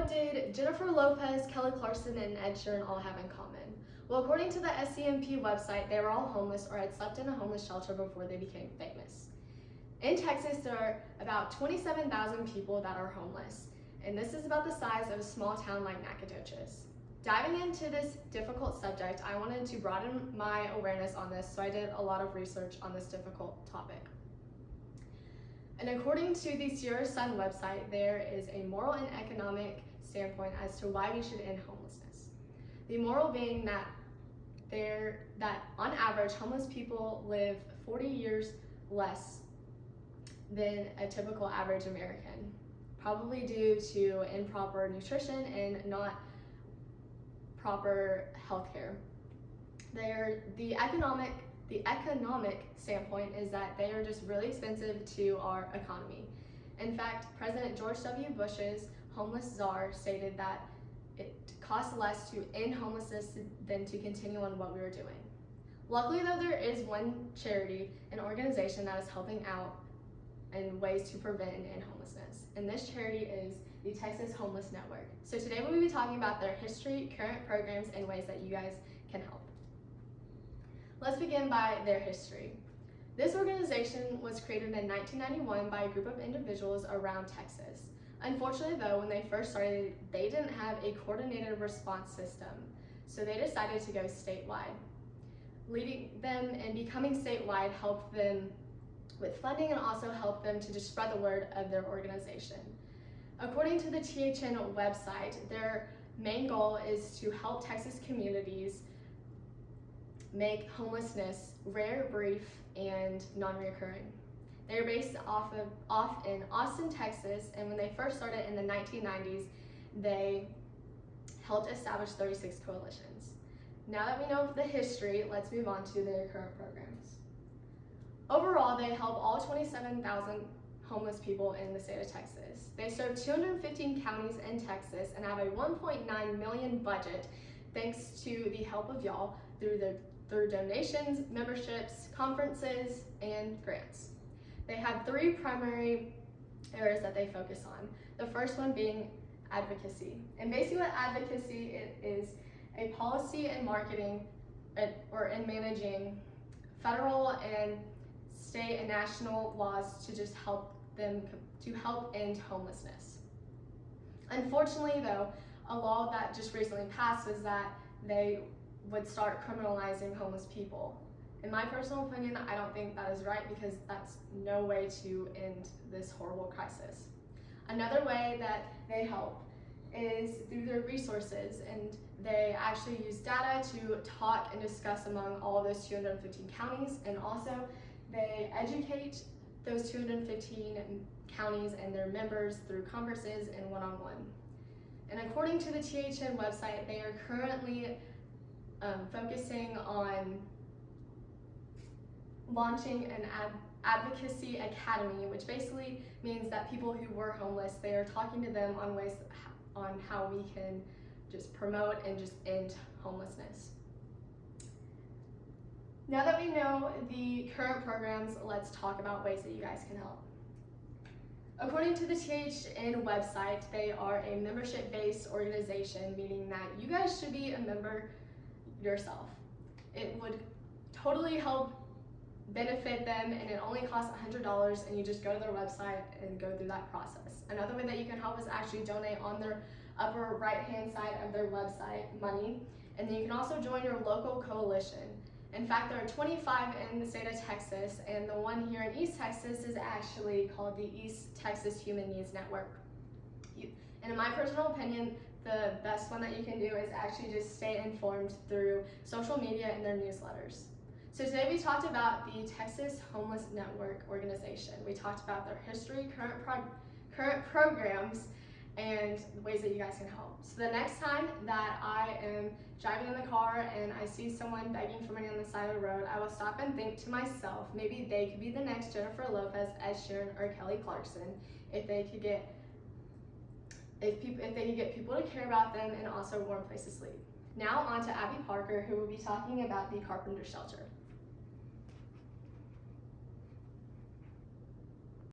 what did Jennifer Lopez, Kelly Clarkson, and Ed Sheeran all have in common? Well, according to the SCMP website, they were all homeless or had slept in a homeless shelter before they became famous. In Texas, there are about 27,000 people that are homeless, and this is about the size of a small town like Nacogdoches. Diving into this difficult subject, I wanted to broaden my awareness on this, so I did a lot of research on this difficult topic. And according to the Sierra Sun website, there is a moral and economic standpoint as to why we should end homelessness. The moral being that on average, homeless people live 40 years less than a typical average American, probably due to improper nutrition and not proper health care. The economic standpoint is that they are just really expensive to our economy. In fact, President George W. Bush's homeless czar stated that it costs less to end homelessness than to continue on what we were doing. Luckily though, there is one charity, an organization that is helping out in ways to prevent and end homelessness. And this charity is the Texas Homeless Network. So today we'll be talking about their history, current programs, and ways that you guys can help. Let's begin by their history. This organization was created in 1991 by a group of individuals around Texas. Unfortunately though, when they first started, they didn't have a coordinated response system, so they decided to go statewide. Leading them and becoming statewide helped them with funding and also helped them to just spread the word of their organization. According to the THN website, their main goal is to help Texas communities make homelessness rare, brief, and non-recurring. They're based off in Austin, Texas, and when they first started in the 1990s, they helped establish 36 coalitions. Now that we know the history, let's move on to their current programs. Overall, they help all 27,000 homeless people in the state of Texas. They serve 215 counties in Texas and have a $1.9 million budget thanks to the help of y'all through donations, memberships, conferences, and grants. They have three primary areas that they focus on. The first one being advocacy. And basically what advocacy is a policy and marketing or in managing federal and state and national laws to just help end homelessness. Unfortunately though, a law that just recently passed was that they would start criminalizing homeless people. In my personal opinion, I don't think that is right because that's no way to end this horrible crisis. Another way that they help is through their resources, and they actually use data to talk and discuss among all of those 215 counties, and also they educate those 215 counties and their members through conferences and one-on-one. And according to the THN website, they are currently focusing on launching an advocacy academy, which basically means that people who were homeless, they are talking to them on ways on how we can just promote and just end homelessness. Now that we know the current programs, let's talk about ways that you guys can help. According to the THN website, they are a membership-based organization, meaning that you guys should be a member yourself. It would totally help benefit them, and it only costs $100, and you just go to their website and go through that process. Another way that you can help is actually donate on their upper right-hand side of their website money, and then you can also join your local coalition. In fact, there are 25 in the state of Texas, and the one here in East Texas is actually called the East Texas Human Needs Network. And in my personal opinion, the best one that you can do is actually just stay informed through social media and their newsletters. So today we talked about the Texas Homeless Network organization. We talked about their history, current programs, and ways that you guys can help. So the next time that I am driving in the car and I see someone begging for money on the side of the road, I will stop and think to myself, maybe they could be the next Jennifer Lopez, Ed Sheeran, or Kelly Clarkson if they could get people to care about them and also a warm place to sleep. Now on to Abby Parker, who will be talking about the Carpenter Shelter.